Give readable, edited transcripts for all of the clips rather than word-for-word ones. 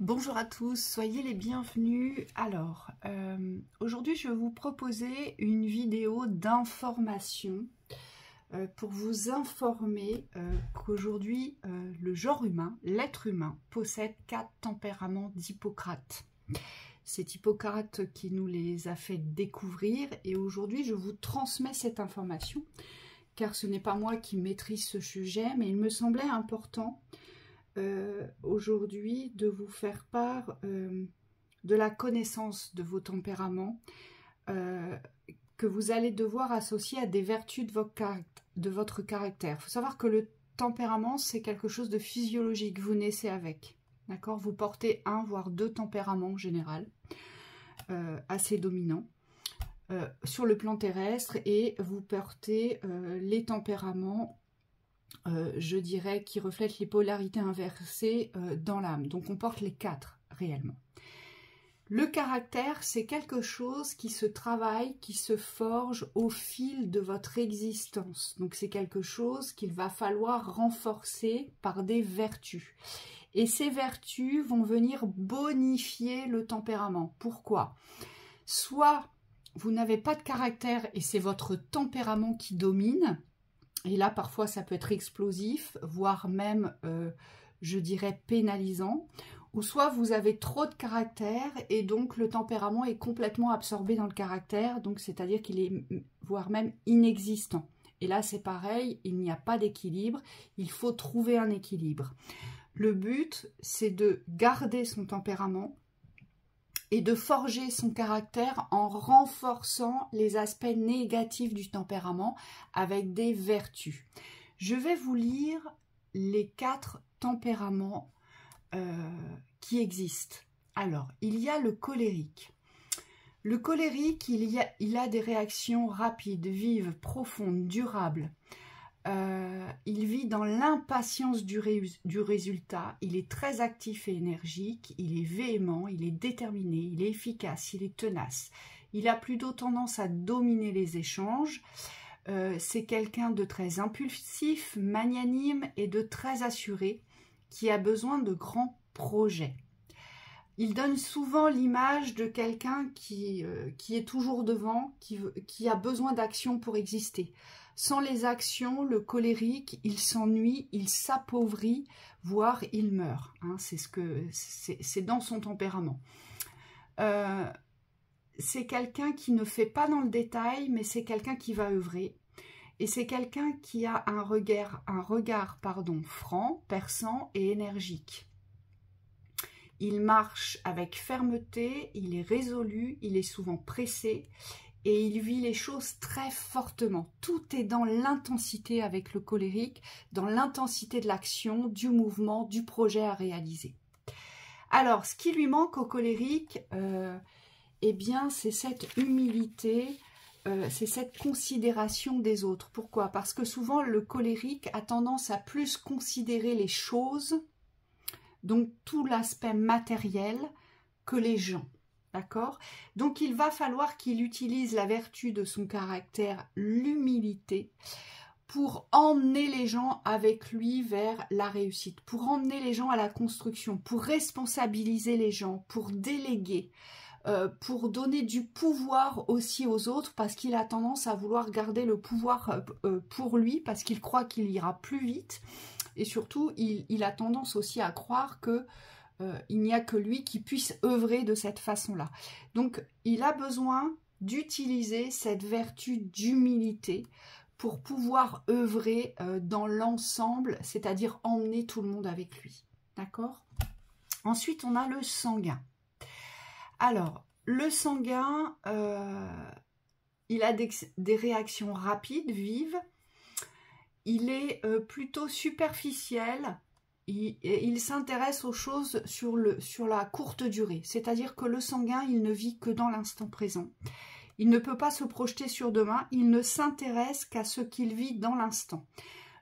Bonjour à tous, soyez les bienvenus. Alors, aujourd'hui je vais vous proposer une vidéo d'information pour vous informer qu'aujourd'hui le genre humain, l'être humain, possède 4 tempéraments d'Hippocrate. C'est Hippocrate qui nous les a fait découvrir et aujourd'hui je vous transmets cette information car ce n'est pas moi qui maîtrise ce sujet, mais il me semblait important aujourd'hui de vous faire part de la connaissance de vos tempéraments que vous allez devoir associer à des vertus de votre caractère. Il faut savoir que le tempérament, c'est quelque chose de physiologique, vous naissez avec. D'accord ? Vous portez 1 voire 2 tempéraments en général, assez dominants. Sur le plan terrestre, et vous portez les tempéraments je dirais, qui reflètent les polarités inversées dans l'âme. Donc on porte les 4 réellement. Le caractère, c'est quelque chose qui se travaille, qui se forge au fil de votre existence. Donc c'est quelque chose qu'il va falloir renforcer par des vertus. Et ces vertus vont venir bonifier le tempérament. Pourquoi ? Soit vous n'avez pas de caractère et c'est votre tempérament qui domine. Et là, parfois, ça peut être explosif, voire même, je dirais, pénalisant. Ou soit vous avez trop de caractère et donc le tempérament est complètement absorbé dans le caractère, donc c'est-à-dire qu'il est voire même inexistant. Et là, c'est pareil, il n'y a pas d'équilibre, il faut trouver un équilibre. Le but, c'est de garder son tempérament et de forger son caractère en renforçant les aspects négatifs du tempérament avec des vertus. Je vais vous lire les 4 tempéraments qui existent. Alors, il y a le colérique. Le colérique, il a des réactions rapides, vives, profondes, durables. Il vit dans l'impatience du résultat, il est très actif et énergique, il est véhément, il est déterminé, il est efficace, il est tenace. Il a plutôt tendance à dominer les échanges. C'est quelqu'un de très impulsif, magnanime et de très assuré, qui a besoin de grands projets. Il donne souvent l'image de quelqu'un qui est toujours devant, qui a besoin d'action pour exister. Sans les actions, le colérique, il s'ennuie, il s'appauvrit, voire il meurt. Hein, c'est dans son tempérament. C'est quelqu'un qui ne fait pas dans le détail, mais c'est quelqu'un qui va œuvrer. Et c'est quelqu'un qui a un regard franc, perçant et énergique. Il marche avec fermeté, il est résolu, il est souvent pressé et il vit les choses très fortement. Tout est dans l'intensité avec le colérique, dans l'intensité de l'action, du mouvement, du projet à réaliser. Alors, ce qui lui manque au colérique, eh bien, c'est cette humilité, c'est cette considération des autres. Pourquoi ? Parce que souvent, le colérique a tendance à plus considérer les choses, donc tout l'aspect matériel, que les gens, d'accord? Donc il va falloir qu'il utilise la vertu de son caractère, l'humilité, pour emmener les gens avec lui vers la réussite, pour emmener les gens à la construction, pour responsabiliser les gens, pour déléguer, pour donner du pouvoir aussi aux autres, parce qu'il a tendance à vouloir garder le pouvoir pour lui, parce qu'il croit qu'il ira plus vite. Et surtout, il a tendance aussi à croire que il n'y a que lui qui puisse œuvrer de cette façon-là. Donc, il a besoin d'utiliser cette vertu d'humilité pour pouvoir œuvrer dans l'ensemble, c'est-à-dire emmener tout le monde avec lui. D'accord ? Ensuite, on a le sanguin. Alors, le sanguin, il a des réactions rapides, vives. Il est plutôt superficiel, il s'intéresse aux choses sur la courte durée. C'est-à-dire que le sanguin, il ne vit que dans l'instant présent. Il ne peut pas se projeter sur demain, il ne s'intéresse qu'à ce qu'il vit dans l'instant.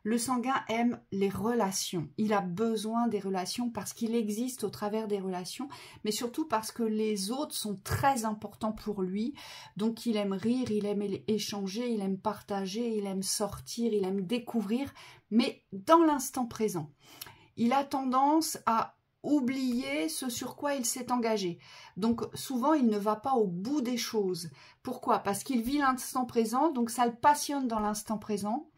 Le sanguin aime les relations, il a besoin des relations parce qu'il existe au travers des relations, mais surtout parce que les autres sont très importants pour lui. Donc il aime rire, il aime échanger, il aime partager, il aime sortir, il aime découvrir, mais dans l'instant présent. Il a tendance à oublier ce sur quoi il s'est engagé. Donc souvent, il ne va pas au bout des choses. Pourquoi? Parce qu'il vit l'instant présent, donc ça le passionne dans l'instant présent.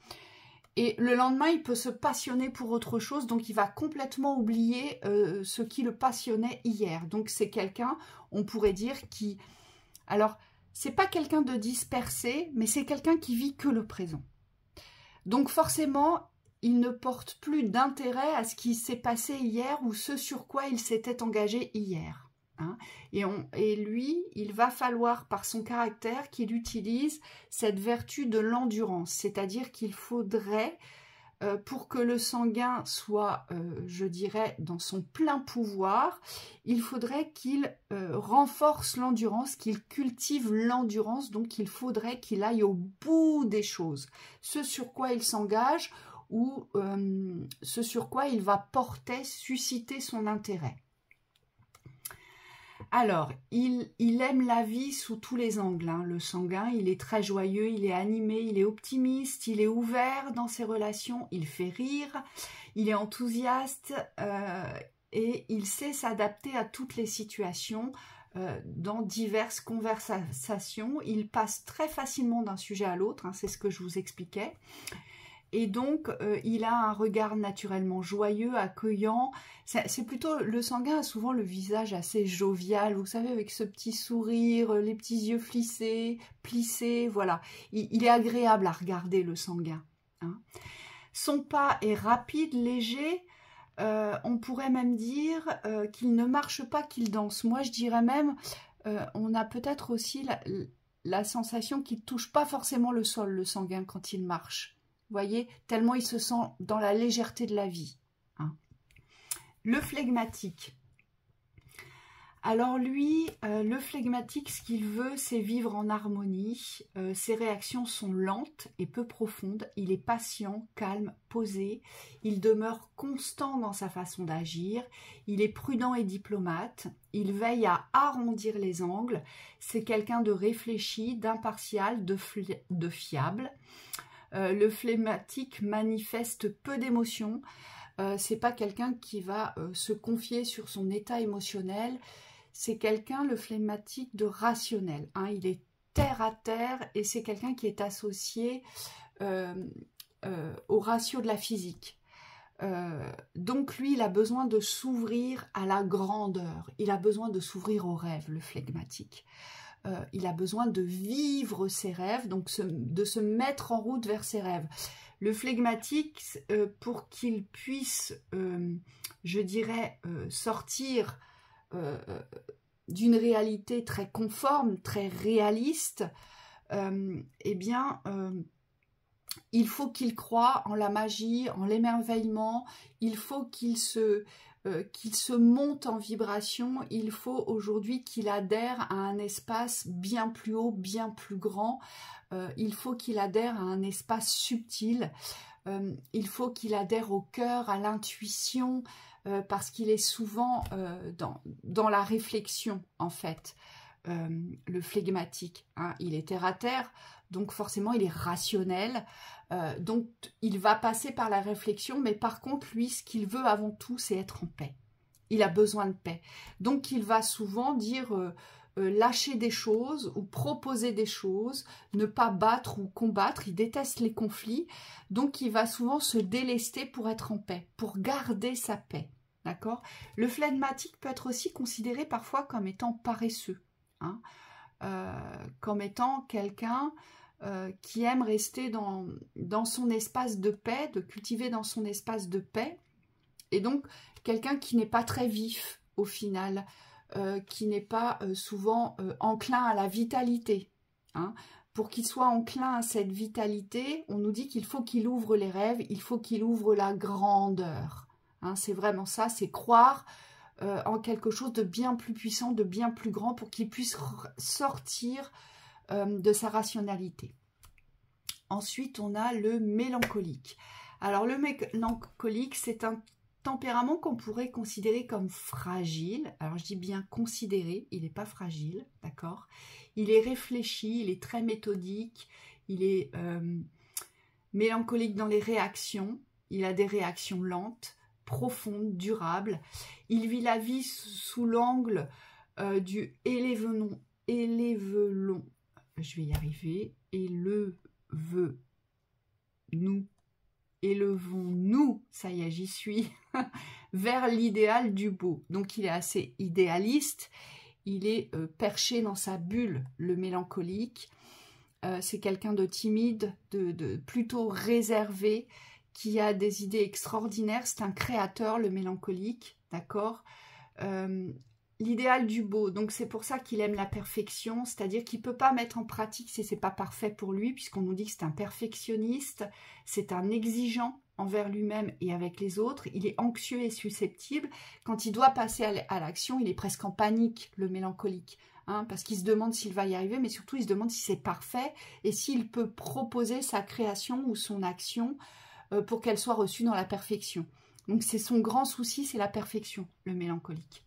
Et le lendemain, il peut se passionner pour autre chose, donc il va complètement oublier ce qui le passionnait hier. Donc c'est quelqu'un, on pourrait dire, qui... Alors, c'est pas quelqu'un de dispersé, mais c'est quelqu'un qui vit que le présent. Donc forcément, il ne porte plus d'intérêt à ce qui s'est passé hier ou ce sur quoi il s'était engagé hier. Hein. Et lui, il va falloir, par son caractère, qu'il utilise cette vertu de l'endurance. C'est-à-dire qu'il faudrait, pour que le sanguin soit, je dirais, dans son plein pouvoir, il faudrait qu'il renforce l'endurance, qu'il cultive l'endurance. Donc, il faudrait qu'il aille au bout des choses. Ce sur quoi il s'engage ou ce sur quoi il va porter, susciter son intérêt. Alors, il aime la vie sous tous les angles, hein, le sanguin, il est très joyeux, il est animé, il est optimiste, il est ouvert dans ses relations, il fait rire, il est enthousiaste et il sait s'adapter à toutes les situations dans diverses conversations. Il passe très facilement d'un sujet à l'autre, hein, c'est ce que je vous expliquais. Et donc, il a un regard naturellement joyeux, accueillant. C'est plutôt, le sanguin a souvent le visage assez jovial, vous savez, avec ce petit sourire, les petits yeux plissés, voilà. Il est agréable à regarder, le sanguin. Hein. Son pas est rapide, léger. On pourrait même dire qu'il ne marche pas, qu'il danse. Moi, je dirais même, on a peut-être aussi la sensation qu'il ne touche pas forcément le sol, le sanguin, quand il marche. Vous voyez, tellement il se sent dans la légèreté de la vie. Hein. Le flegmatique. Alors lui, le flegmatique, ce qu'il veut, c'est vivre en harmonie. Ses réactions sont lentes et peu profondes. Il est patient, calme, posé. Il demeure constant dans sa façon d'agir. Il est prudent et diplomate. Il veille à arrondir les angles. C'est quelqu'un de réfléchi, d'impartial, de fiable. Le flegmatique manifeste peu d'émotions. C'est pas quelqu'un qui va se confier sur son état émotionnel. C'est quelqu'un, le flegmatique, de rationnel. Hein. Il est terre à terre et c'est quelqu'un qui est associé au ratio de la physique. Donc lui, il a besoin de s'ouvrir à la grandeur. Il a besoin de s'ouvrir aux rêves, le flegmatique. Il a besoin de vivre ses rêves, donc de se mettre en route vers ses rêves. Le flegmatique, pour qu'il puisse, je dirais, sortir d'une réalité très conforme, très réaliste, eh bien, il faut qu'il croie en la magie, en l'émerveillement, il faut qu'il se monte en vibration, il faut aujourd'hui qu'il adhère à un espace bien plus haut, bien plus grand, il faut qu'il adhère à un espace subtil, il faut qu'il adhère au cœur, à l'intuition, parce qu'il est souvent dans la réflexion en fait, le flegmatique, hein, il est terre à terre, donc forcément il est rationnel, donc il va passer par la réflexion, mais par contre lui ce qu'il veut avant tout c'est être en paix, il a besoin de paix, donc il va souvent dire lâcher des choses ou proposer des choses, ne pas battre ou combattre, il déteste les conflits, donc il va souvent se délester pour être en paix, pour garder sa paix, d'accord. Le flegmatique peut être aussi considéré parfois comme étant paresseux, hein, comme étant quelqu'un qui aime rester dans son espace de paix, de cultiver dans son espace de paix, et donc quelqu'un qui n'est pas très vif au final, qui n'est pas souvent enclin à la vitalité. Hein. Pour qu'il soit enclin à cette vitalité, on nous dit qu'il faut qu'il ouvre les rêves, il faut qu'il ouvre la grandeur. Hein, c'est vraiment ça, c'est croire en quelque chose de bien plus puissant, de bien plus grand, pour qu'il puisse sortir de sa rationalité. Ensuite, on a le mélancolique. Alors, le mélancolique, c'est un tempérament qu'on pourrait considérer comme fragile. Alors, je dis bien considéré, il n'est pas fragile, d'accord? Il est réfléchi, il est très méthodique, il est mélancolique dans les réactions, il a des réactions lentes, profonde, durable. Il vit la vie sous l'angle du élèvelon, je vais y arriver, élevons-nous, ça y est, j'y suis, vers l'idéal du beau. Donc il est assez idéaliste, il est perché dans sa bulle, le mélancolique. C'est quelqu'un de timide, de plutôt réservé, qui a des idées extraordinaires. C'est un créateur, le mélancolique, d'accord. L'idéal du beau, donc c'est pour ça qu'il aime la perfection, c'est-à-dire qu'il ne peut pas mettre en pratique si ce n'est pas parfait pour lui, puisqu'on nous dit que c'est un perfectionniste, c'est un exigeant envers lui-même et avec les autres, il est anxieux et susceptible. Quand il doit passer à l'action, il est presque en panique, le mélancolique, hein, parce qu'il se demande s'il va y arriver, mais surtout il se demande si c'est parfait et s'il peut proposer sa création ou son action pour qu'elle soit reçue dans la perfection. Donc c'est son grand souci, c'est la perfection, le mélancolique.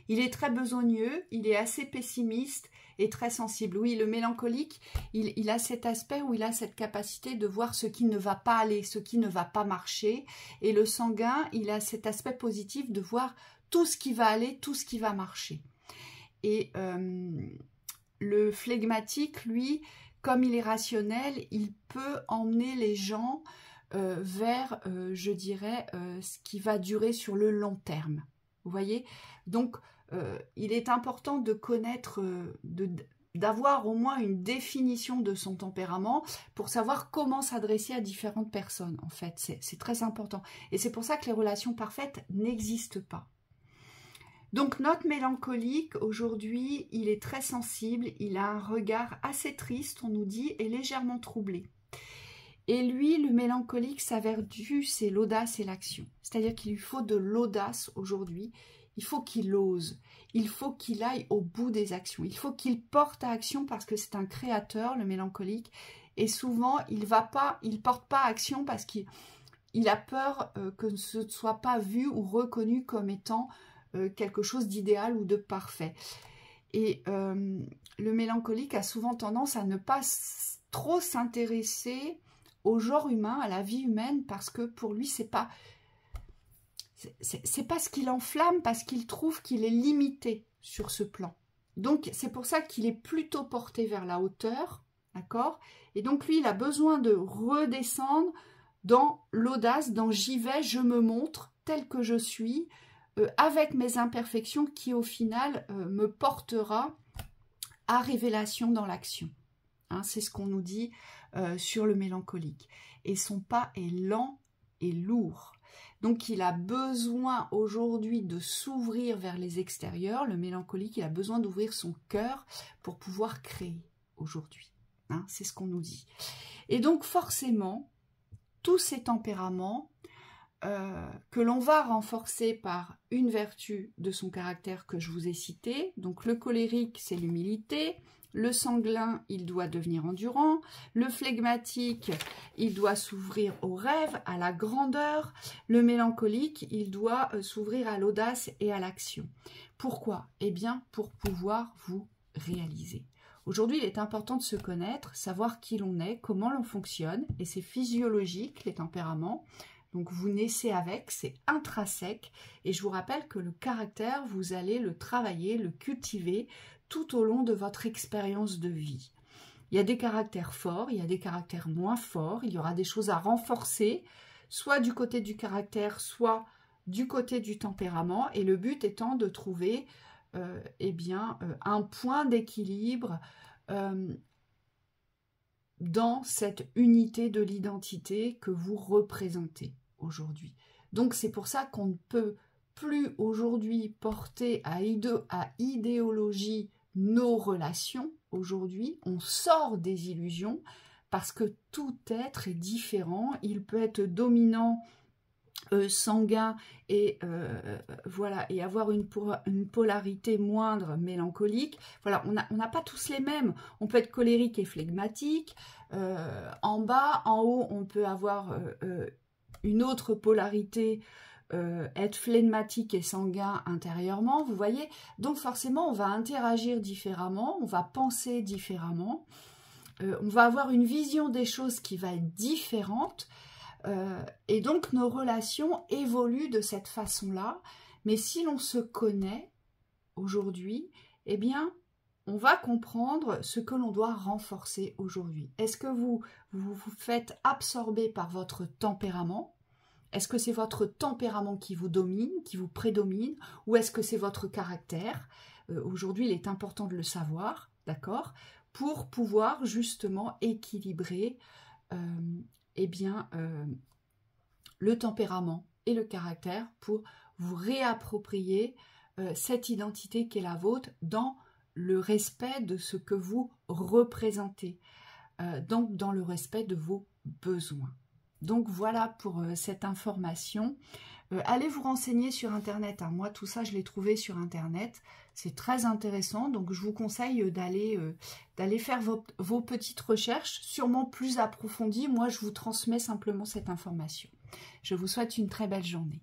Il est très besogneux, il est assez pessimiste et très sensible. Oui, le mélancolique, il a cet aspect où il a cette capacité de voir ce qui ne va pas aller, ce qui ne va pas marcher. Et le sanguin, il a cet aspect positif de voir tout ce qui va aller, tout ce qui va marcher. Et le flegmatique, lui, comme il est rationnel, il peut emmener les gens vers, je dirais, ce qui va durer sur le long terme. Vous voyez? Donc, il est important de connaître, d'avoir au moins une définition de son tempérament pour savoir comment s'adresser à différentes personnes, en fait. C'est très important. Et c'est pour ça que les relations parfaites n'existent pas. Donc, notre mélancolique, aujourd'hui, il est très sensible, il a un regard assez triste, on nous dit, et légèrement troublé. Et lui, le mélancolique, sa vertu, c'est l'audace et l'action. C'est-à-dire qu'il lui faut de l'audace aujourd'hui. Il faut qu'il ose. Il faut qu'il aille au bout des actions. Il faut qu'il porte à action parce que c'est un créateur, le mélancolique. Et souvent, il porte pas action parce qu'il a peur que ce ne soit pas vu ou reconnu comme étant quelque chose d'idéal ou de parfait. Et le mélancolique a souvent tendance à ne pas trop s'intéresser au genre humain, à la vie humaine, parce que pour lui, c'est pas ce qui l'enflamme, parce qu'il trouve qu'il est limité sur ce plan. Donc, c'est pour ça qu'il est plutôt porté vers la hauteur, d'accord? Et donc, lui, il a besoin de redescendre dans l'audace, dans j'y vais, je me montre tel que je suis, avec mes imperfections qui, au final, me portera à révélation dans l'action. Hein, c'est ce qu'on nous dit sur le mélancolique. Et son pas est lent et lourd. Donc, il a besoin aujourd'hui de s'ouvrir vers les extérieurs. Le mélancolique, il a besoin d'ouvrir son cœur pour pouvoir créer aujourd'hui. Hein, c'est ce qu'on nous dit. Et donc, forcément, tous ces tempéraments que l'on va renforcer par une vertu de son caractère que je vous ai citée. Donc, le colérique, c'est l'humilité. Le sanguin, il doit devenir endurant. Le flegmatique, il doit s'ouvrir au rêve, à la grandeur. Le mélancolique, il doit s'ouvrir à l'audace et à l'action. Pourquoi? Eh bien, pour pouvoir vous réaliser. Aujourd'hui, il est important de se connaître, savoir qui l'on est, comment l'on fonctionne. Et c'est physiologique, les tempéraments. Donc, vous naissez avec, c'est intrinsèque. Et je vous rappelle que le caractère, vous allez le travailler, le cultiver tout au long de votre expérience de vie. Il y a des caractères forts, il y a des caractères moins forts, il y aura des choses à renforcer, soit du côté du caractère, soit du côté du tempérament, et le but étant de trouver un point d'équilibre dans cette unité de l'identité que vous représentez aujourd'hui. Donc c'est pour ça qu'on ne peut plus aujourd'hui porter à idéologie nos relations. Aujourd'hui, on sort des illusions parce que tout être est différent. Il peut être dominant, sanguin et voilà, et avoir une polarité moindre, mélancolique. Voilà, on n'a pas tous les mêmes. On peut être colérique et flegmatique. En bas, en haut, on peut avoir une autre polarité, être flegmatique et sanguin intérieurement, vous voyez. Donc forcément, on va interagir différemment, on va penser différemment, on va avoir une vision des choses qui va être différente. Et donc nos relations évoluent de cette façon-là. Mais si l'on se connaît aujourd'hui, eh bien, on va comprendre ce que l'on doit renforcer aujourd'hui. Est-ce que vous faites absorber par votre tempérament? Est-ce que c'est votre tempérament qui vous domine, qui vous prédomine, ou est-ce que c'est votre caractère? Aujourd'hui, il est important de le savoir, d'accord, pour pouvoir justement équilibrer le tempérament et le caractère pour vous réapproprier cette identité qui est la vôtre dans le respect de ce que vous représentez, donc dans le respect de vos besoins. Donc voilà pour cette information. Allez vous renseigner sur Internet. Hein. Moi, tout ça, je l'ai trouvé sur Internet. C'est très intéressant. Donc, je vous conseille d'aller faire vos petites recherches, sûrement plus approfondies. Moi, je vous transmets simplement cette information. Je vous souhaite une très belle journée.